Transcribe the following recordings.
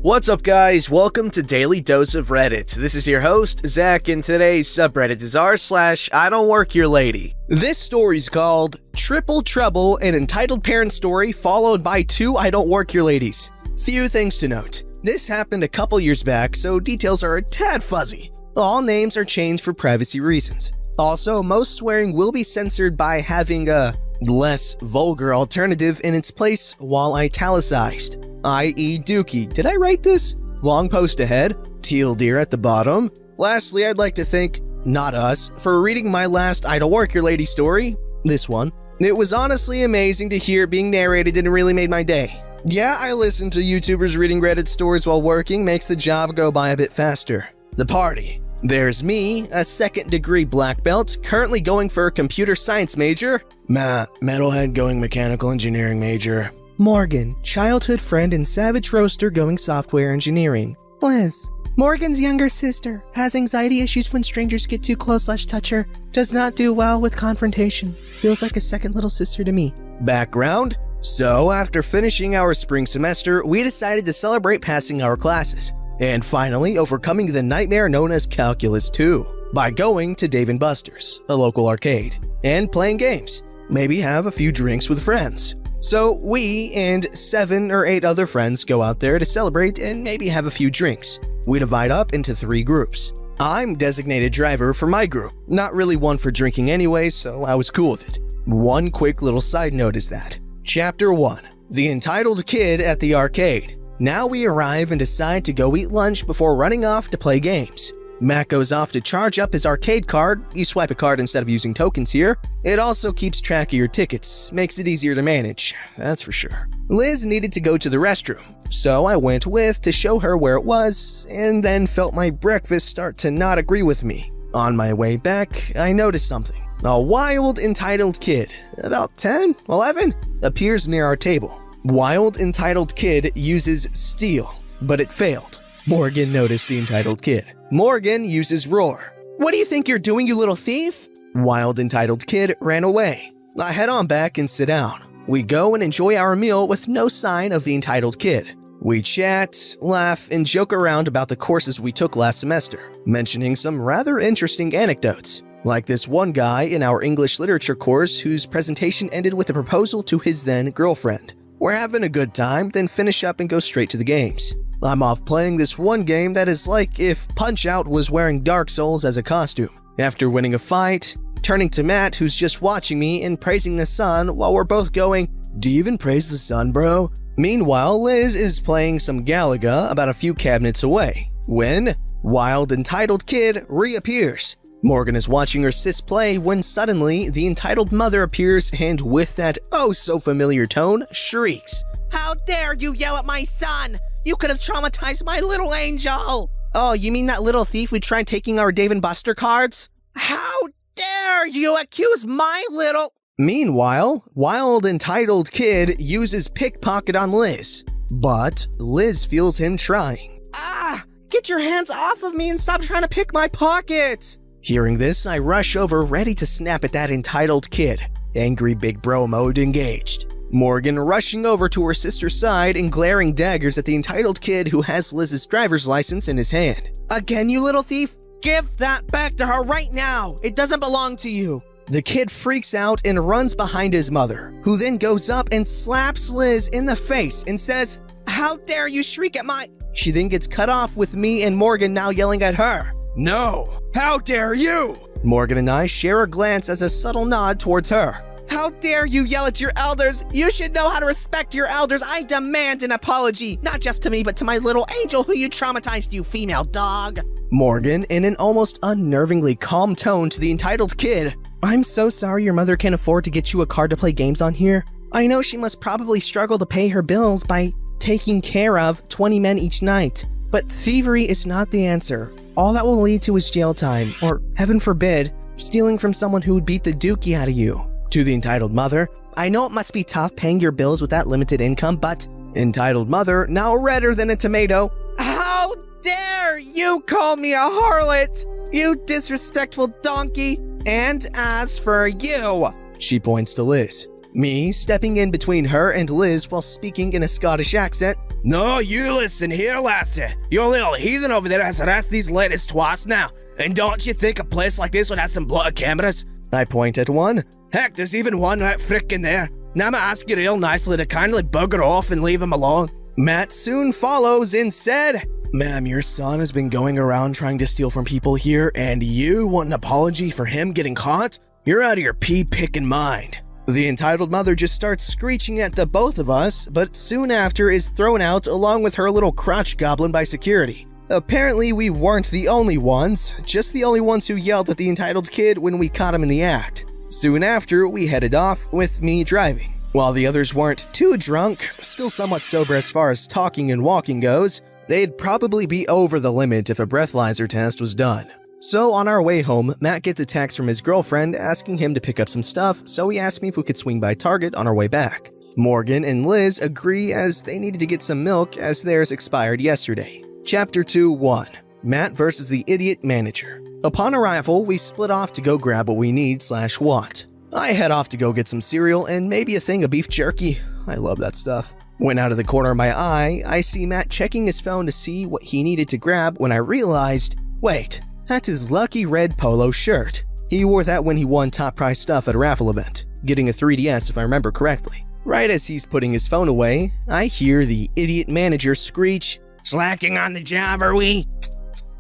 What's up, guys? Welcome to Daily Dose of Reddit. This is your host, Zach, and today's subreddit is r/IDontWorkHereLady. This story's called Triple Trouble, an entitled parent story followed by two I Don't Work Here ladies. Few things to note. This happened a couple years back, so details are a tad fuzzy. All names are changed for privacy reasons. Also, most swearing will be censored by having a less vulgar alternative in its place while italicized, i.e. Dookie. Did I write this? Long post ahead, teal deer at the bottom. Lastly, I'd like to thank, not us, for reading my last I Don't Work Here Lady story, this one. It was honestly amazing to hear it being narrated and it really made my day. Yeah, I listen to YouTubers reading Reddit stories while working, makes the job go by a bit faster. The party. There's me, a second-degree black belt, currently going for a computer science major. Matt, metalhead going mechanical engineering major. Morgan, childhood friend and savage roaster going software engineering. Liz, Morgan's younger sister, has anxiety issues when strangers get too close/touch her, does not do well with confrontation, feels like a second little sister to me. Background? So, after finishing our spring semester, we decided to celebrate passing our classes. And finally, overcoming the nightmare known as Calculus 2 by going to Dave & Buster's, a local arcade, and playing games. Maybe have a few drinks with friends. So we and 7 or 8 other friends go out there to celebrate and maybe have a few drinks. We divide up into 3 groups. I'm designated driver for my group, not really one for drinking anyway, so I was cool with it. One quick little side note is that Chapter 1, The Entitled Kid at the Arcade. Now we arrive and decide to go eat lunch before running off to play games. Matt goes off to charge up his arcade card. You swipe a card instead of using tokens here. It also keeps track of your tickets, makes it easier to manage, that's for sure. Liz needed to go to the restroom, so I went with to show her where it was, and then felt my breakfast start to not agree with me. On my way back, I noticed something. A wild, entitled kid, about 10, 11, appears near our table. Wild, entitled kid uses steal, but it failed. Morgan noticed the entitled kid. Morgan uses roar. What do you think you're doing, you little thief? Wild, entitled kid ran away. I head on back and sit down. We go and enjoy our meal with no sign of the entitled kid. We chat, laugh, and joke around about the courses we took last semester, mentioning some rather interesting anecdotes. Like this one guy in our English literature course whose presentation ended with a proposal to his then girlfriend. We're having a good time, then finish up and go straight to the games. I'm off playing this one game that is like if Punch-Out was wearing Dark Souls as a costume. After winning a fight, turning to Matt, who's just watching me, and praising the sun while we're both going, "Do you even praise the sun, bro?" Meanwhile, Liz is playing some Galaga about a few cabinets away, when Wild Entitled Kid reappears. Morgan is watching her sis play when suddenly the entitled mother appears and with that oh-so-familiar tone, shrieks, "How dare you yell at my son! You could have traumatized my little angel!" "Oh, you mean that little thief who tried taking our Dave & Buster cards?" "How dare you accuse my little—" Meanwhile, Wild Entitled Kid uses pickpocket on Liz, but Liz feels him trying. "Ah! Get your hands off of me and stop trying to pick my pocket!" Hearing this, I rush over ready to snap at that entitled kid. Angry big bro mode engaged. Morgan rushing over to her sister's side and glaring daggers at the entitled kid who has Liz's driver's license in his hand. "Again, you little thief? Give that back to her right now! It doesn't belong to you!" The kid freaks out and runs behind his mother, who then goes up and slaps Liz in the face and says, "How dare you shriek at my—" She then gets cut off with me and Morgan now yelling at her. "No! How dare you!" Morgan and I share a glance as a subtle nod towards her. "How dare you yell at your elders? You should know how to respect your elders. I demand an apology, not just to me, but to my little angel who you traumatized, you female dog." Morgan, in an almost unnervingly calm tone to the entitled kid, "I'm so sorry your mother can't afford to get you a card to play games on here. I know she must probably struggle to pay her bills by taking care of 20 men each night, but thievery is not the answer. All that will lead to is jail time, or, heaven forbid, stealing from someone who would beat the dookie out of you." To the entitled mother, "I know it must be tough paying your bills with that limited income, but—" Entitled mother, now redder than a tomato, "How dare you call me a harlot, you disrespectful donkey! And as for you," she points to Liz. Me stepping in between her and Liz while speaking in a Scottish accent, No, you listen here, lassie. Your little heathen over there has harassed these ladies twice now. And don't you think a place like this would have some blotter cameras? I point at one. Heck, there's even one right frickin' there. Now I'ma ask you real nicely to kindly bugger off and leave him alone. Matt soon follows and said, Ma'am, your son has been going around trying to steal from people here, and you want an apology for him getting caught? You're out of your pea-picking mind. The entitled mother just starts screeching at the both of us, but soon after is thrown out along with her little crotch goblin by security. Apparently we weren't the only ones, just the only ones who yelled at the entitled kid when we caught him in the act. Soon after, we headed off, with me driving. While the others weren't too drunk, still somewhat sober as far as talking and walking goes, they'd probably be over the limit if a breathalyzer test was done. So on our way home, Matt gets a text from his girlfriend asking him to pick up some stuff, so he asked me if we could swing by Target on our way back. Morgan and Liz agree as they needed to get some milk as theirs expired yesterday. Chapter 2-1 Matt versus the Idiot Manager. Upon arrival, we split off to go grab what we need/want. I head off to go get some cereal and maybe a thing of beef jerky. I love that stuff. When out of the corner of my eye, I see Matt checking his phone to see what he needed to grab when I realized, wait, that's his lucky red polo shirt. He wore that when he won top prize stuff at a raffle event, getting a 3DS if I remember correctly. Right as he's putting his phone away, I hear the Idiot Manager screech, Slacking on the job, are we?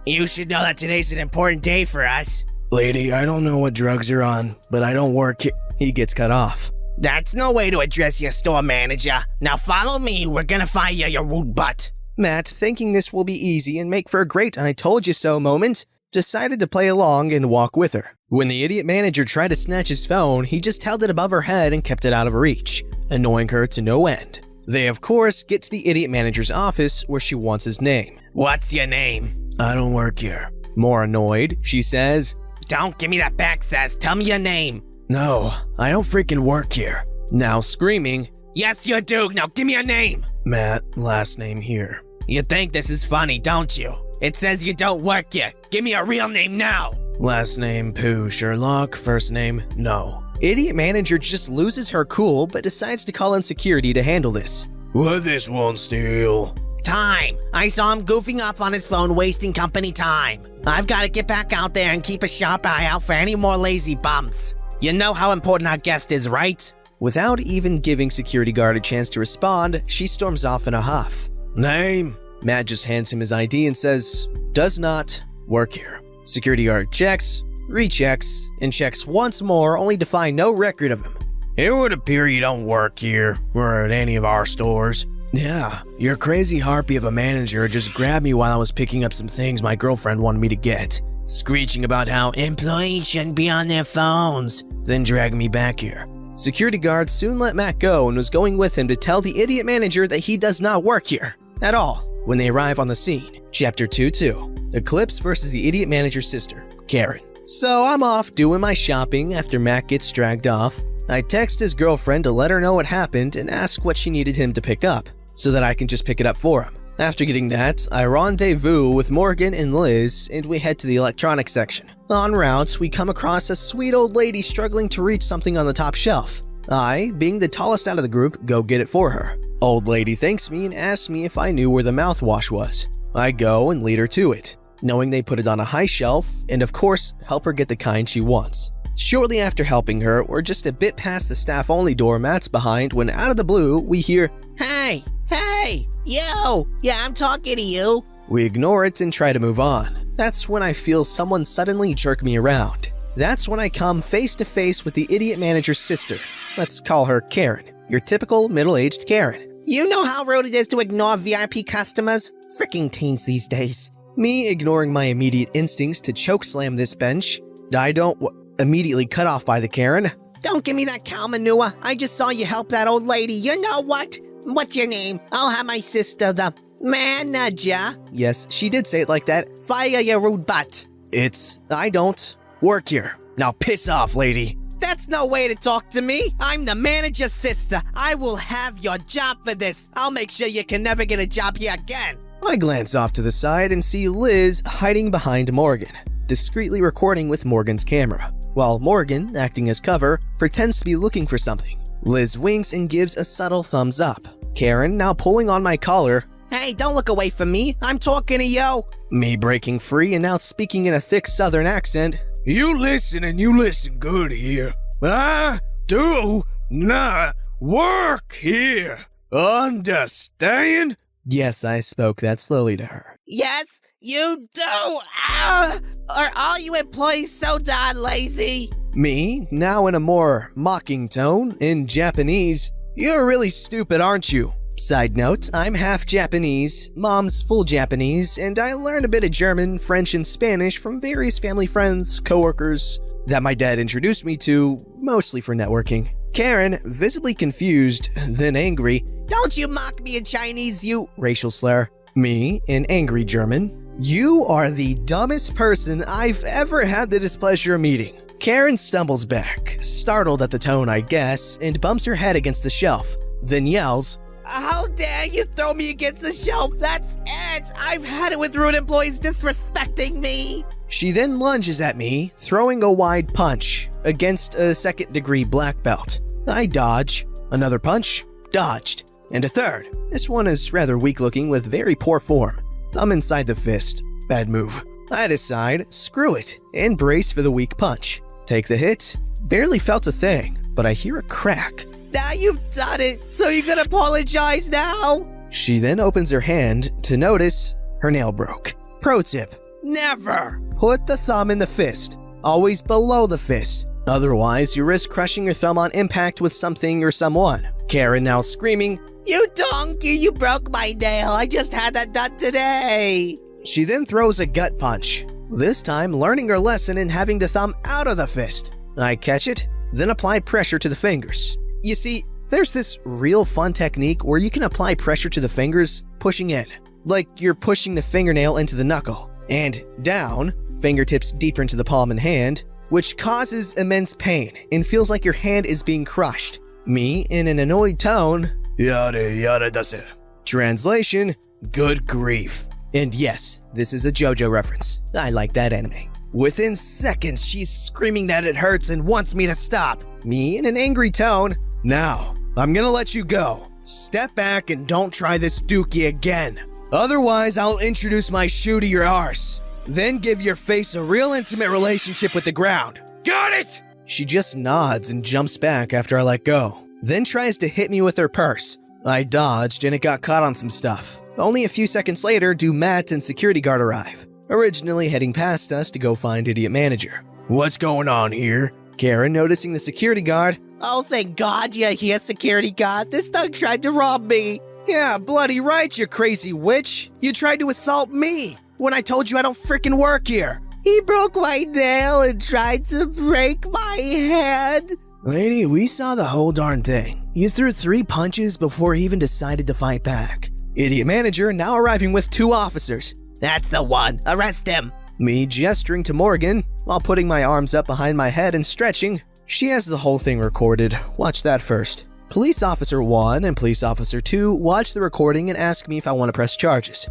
You should know that today's an important day for us. Lady, I don't know what drugs you're on, but I don't work here. He gets cut off. That's no way to address your store manager. Now follow me, we're gonna fire your rude butt. Matt, thinking this will be easy and make for a great I told you so moment, decided to play along and walk with her. When the Idiot Manager tried to snatch his phone, he just held it above her head and kept it out of her reach, annoying her to no end. They, of course, get to the Idiot Manager's office where she wants his name. What's your name? I don't work here. More annoyed, she says, Don't give me that back, sass. Tell me your name. No, I don't freaking work here. Now screaming, Yes, you do. Now give me your name. Matt, last name here. You think this is funny, don't you? It says you don't work here. Give me a real name now. Last name, Pooh Sherlock. First name, no. Idiot Manager just loses her cool, but decides to call in security to handle this. What this won't steal? Time. I saw him goofing off on his phone, wasting company time. I've got to get back out there and keep a sharp eye out for any more lazy bums. You know how important our guest is, right? Without even giving security guard a chance to respond, she storms off in a huff. Name? Matt just hands him his ID and says, Does not work here. Security guard checks, rechecks, and checks once more only to find no record of him. It would appear you don't work here or at any of our stores. Yeah, your crazy harpy of a manager just grabbed me while I was picking up some things my girlfriend wanted me to get, screeching about how employees shouldn't be on their phones, then dragged me back here. Security guard soon let Matt go and was going with him to tell the Idiot Manager that he does not work here at all when they arrive on the scene. Chapter 2-2 Eclipse versus the Idiot Manager's sister, Karen. So I'm off doing my shopping after Matt gets dragged off. I text his girlfriend to let her know what happened and ask what she needed him to pick up, so that I can just pick it up for him. After getting that, I rendezvous with Morgan and Liz, and we head to the electronics section. En route, we come across a sweet old lady struggling to reach something on the top shelf. I, being the tallest out of the group, go get it for her. Old lady thanks me and asks me if I knew where the mouthwash was. I go and lead her to it, knowing they put it on a high shelf, and of course, help her get the kind she wants. Shortly after helping her, we're just a bit past the staff-only door Matt's behind when out of the blue, we hear, Hey! Hey! Yo! Yeah, I'm talking to you! We ignore it and try to move on. That's when I feel someone suddenly jerk me around. That's when I come face to face with the Idiot Manager's sister. Let's call her Karen. Your typical middle-aged Karen. You know how rude it is to ignore VIP customers? Fricking teens these days. Me ignoring my immediate instincts to chokeslam this bench. I don't immediately cut off by the Karen. Don't give me that cow manure. I just saw you help that old lady. You know what? What's your name? I'll have my sister, the manager. Yes, she did say it like that. Fire your rude butt. I don't work here. Now piss off, lady. That's no way to talk to me. I'm the manager's sister. I will have your job for this. I'll make sure you can never get a job here again. I glance off to the side and see Liz hiding behind Morgan, discreetly recording with Morgan's camera, while Morgan, acting as cover, pretends to be looking for something. Liz winks and gives a subtle thumbs up. Karen now pulling on my collar. Hey, don't look away from me. I'm talking to you. Me breaking free and now speaking in a thick southern accent. You listen and you listen good here. I do not work here. Understand? Yes, I spoke that slowly to her. Yes, you do! Are all you employees so darn lazy? Me, now in a more mocking tone, in Japanese. You're really stupid, aren't you? Side note, I'm half Japanese, mom's full Japanese, and I learned a bit of German, French, and Spanish from various family friends, coworkers that my dad introduced me to, mostly for networking. Karen, visibly confused, then angry. Don't you mock me in Chinese, you Racial slur. Me, in angry German. You are the dumbest person I've ever had the displeasure of meeting. Karen stumbles back, startled at the tone, I guess, and bumps her head against the shelf, then yells, How dare you throw me against the shelf? That's it! I've had it with rude employees disrespecting me! She then lunges at me, throwing a wide punch against a second-degree black belt. I dodge. Another punch, dodged. And a third. This one is rather weak-looking with very poor form. Thumb inside the fist. Bad move. I decide, screw it, and brace for the weak punch. Take the hit. Barely felt a thing, but I hear a crack. Now you've done it, so you can apologize now? She then opens her hand to notice her nail broke. Pro tip. Never! Put the thumb in the fist, always below the fist. Otherwise, you risk crushing your thumb on impact with something or someone. Karen now screaming, You donkey, you broke my nail. I just had that done today. She then throws a gut punch, this time learning her lesson and having the thumb out of the fist. I catch it, then apply pressure to the fingers. You see, there's this real fun technique where you can apply pressure to the fingers, pushing in, like you're pushing the fingernail into the knuckle, and down, fingertips deeper into the palm and hand, which causes immense pain and feels like your hand is being crushed. Me, in an annoyed tone, Yada yada dasu. Translation, good grief. And yes, this is a JoJo reference. I like that anime. Within seconds, she's screaming that it hurts and wants me to stop. Me, in an angry tone, now, I'm gonna let you go. Step back and don't try this dookie again. Otherwise, I'll introduce my shoe to your arse. Then give your face a real intimate relationship with the ground. Got it! She just nods and jumps back after I let go. Then tries to hit me with her purse. I dodged and it got caught on some stuff. Only a few seconds later do Matt and security guard arrive, originally heading past us to go find idiot manager. What's going on here? Karen, noticing the security guard. Oh, thank God you're here, security guard. This thug tried to rob me. Yeah, bloody right, you crazy witch. You tried to assault me when I told you I don't frickin' work here. He broke my nail and tried to break my head. Lady, we saw the whole darn thing. You threw 3 punches before he even decided to fight back. Idiot manager now arriving with 2 officers. That's the one. Arrest him. Me gesturing to Morgan while putting my arms up behind my head and stretching. She has the whole thing recorded. Watch that first. Police Officer 1 and Police Officer 2 watch the recording and ask me if I want to press charges.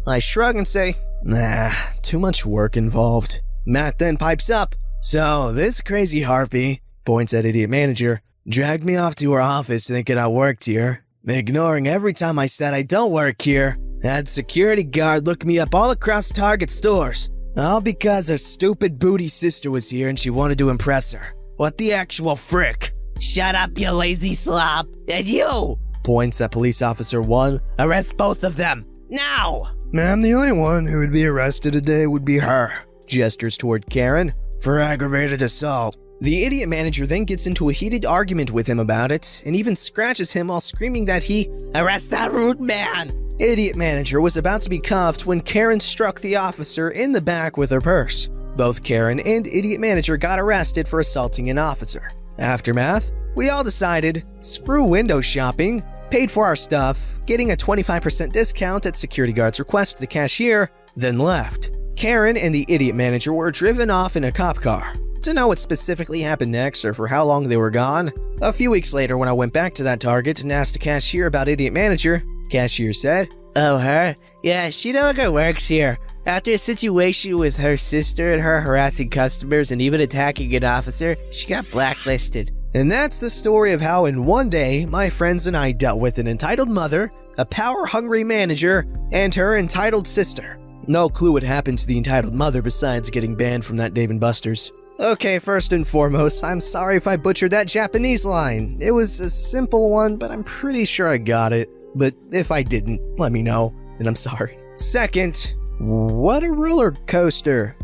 I shrug and say, nah, too much work involved. Matt then pipes up. So, this crazy harpy, points at idiot manager, dragged me off to her office thinking I worked here, ignoring every time I said I don't work here. Had security guard look me up all across Target stores. All because her stupid booty sister was here and she wanted to impress her. What the actual frick? Shut up, you lazy slob. And you! Points at Police Officer 1. Arrest both of them. Now! Ma'am, the only one who would be arrested today would be her. Gestures toward Karen. For aggravated assault. The idiot manager then gets into a heated argument with him about it, and even scratches him while screaming that he arrest that rude man. Idiot manager was about to be cuffed when Karen struck the officer in the back with her purse. Both Karen and idiot manager got arrested for assaulting an officer. Aftermath, we all decided, screw window shopping, paid for our stuff, getting a 25% discount at security guard's request to the cashier, then left. Karen and the idiot manager were driven off in a cop car. To know what specifically happened next or for how long they were gone, a few weeks later when I went back to that Target and asked the cashier about idiot manager, cashier said, Oh, her? Yeah, she no longer works here. After a situation with her sister and her harassing customers and even attacking an officer, she got blacklisted. And that's the story of how in one day, my friends and I dealt with an entitled mother, a power-hungry manager, and her entitled sister. No clue what happened to the entitled mother besides getting banned from that Dave & Buster's. Okay, first and foremost, I'm sorry if I butchered that Japanese line. It was a simple one, but I'm pretty sure I got it. But if I didn't, let me know, and I'm sorry. Second, what a roller coaster.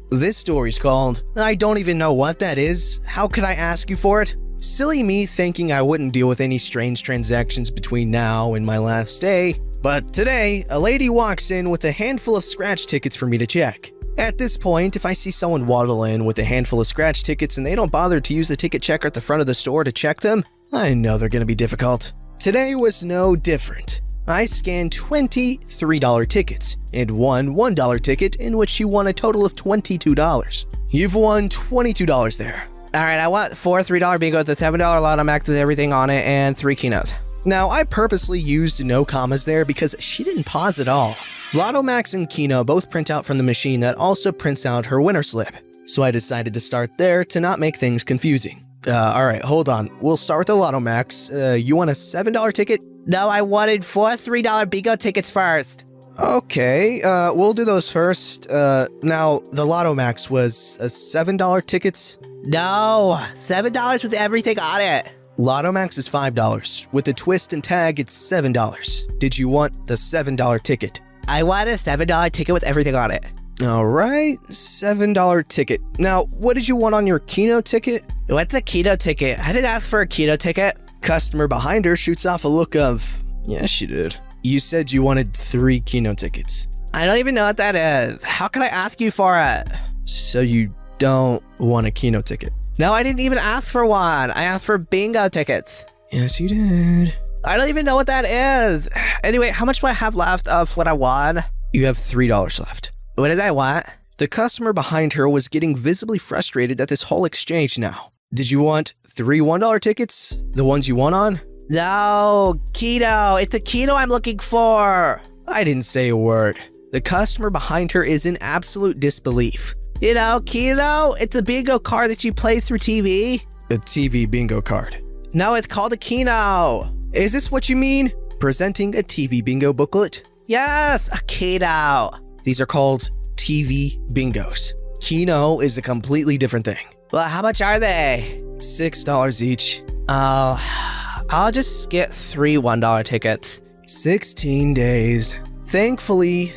This story's called, I don't even know what that is. How could I ask you for it? Silly me thinking I wouldn't deal with any strange transactions between now and my last day. But today, a lady walks in with a handful of scratch tickets for me to check. At this point, if I see someone waddle in with a handful of scratch tickets and they don't bother to use the ticket checker at the front of the store to check them, I know they're gonna be difficult. Today was no different. I scanned $23 tickets and one $1 ticket in which she won a total of $22. You've won $22 there. Alright, I want 4 $3 bingo with the $7 Lotto Max with everything on it and 3 keynotes. Now, I purposely used no commas there because she didn't pause at all. Lotto Max and Keno both print out from the machine that also prints out her winner slip. So I decided to start there to not make things confusing. Alright, hold on. We'll start with the Lotto Max. You want a $7 ticket? No, I wanted 4 $3 bingo tickets first. Okay, we'll do those first. Now, the Lotto Max was a $7 tickets? No, $7 with everything on it. Lotto Max is $5. With the twist and tag, it's $7. Did you want the $7 ticket? I want a $7 ticket with everything on it. Alright, $7 ticket. Now, what did you want on your Keno ticket? What's a Keno ticket? I didn't ask for a Keno ticket. Customer behind her shoots off a look of, yes, you did. You said you wanted 3 Keno tickets. I don't even know what that is. How can I ask you for it? So you don't want a Keno ticket? No, I didn't even ask for one. I asked for bingo tickets. Yes, you did. I don't even know what that is. Anyway, how much do I have left of what I won? You have $3 left. What did I want? The customer behind her was getting visibly frustrated at this whole exchange now. Did you want 3 $1 tickets? The ones you won on? No, Keno. It's a Keno I'm looking for. I didn't say a word. The customer behind her is in absolute disbelief. You know, Keno, it's a bingo card that you play through TV. A TV bingo card. No, it's called a Keno. Is this what you mean? Presenting a TV bingo booklet? Yes, a Keno. These are called TV bingos. Keno is a completely different thing. Well, how much are they? $6 each. Oh, I'll just get 3 $1 tickets. 16 days. Thankfully,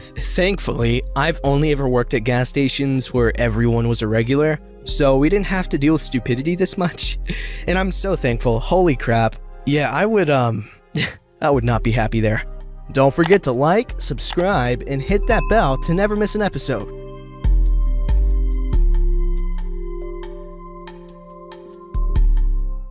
I've only ever worked at gas stations where everyone was a regular, so we didn't have to deal with stupidity this much. And I'm so thankful. Holy crap. Yeah, I would not be happy there. Don't forget to like, subscribe, and hit that bell to never miss an episode.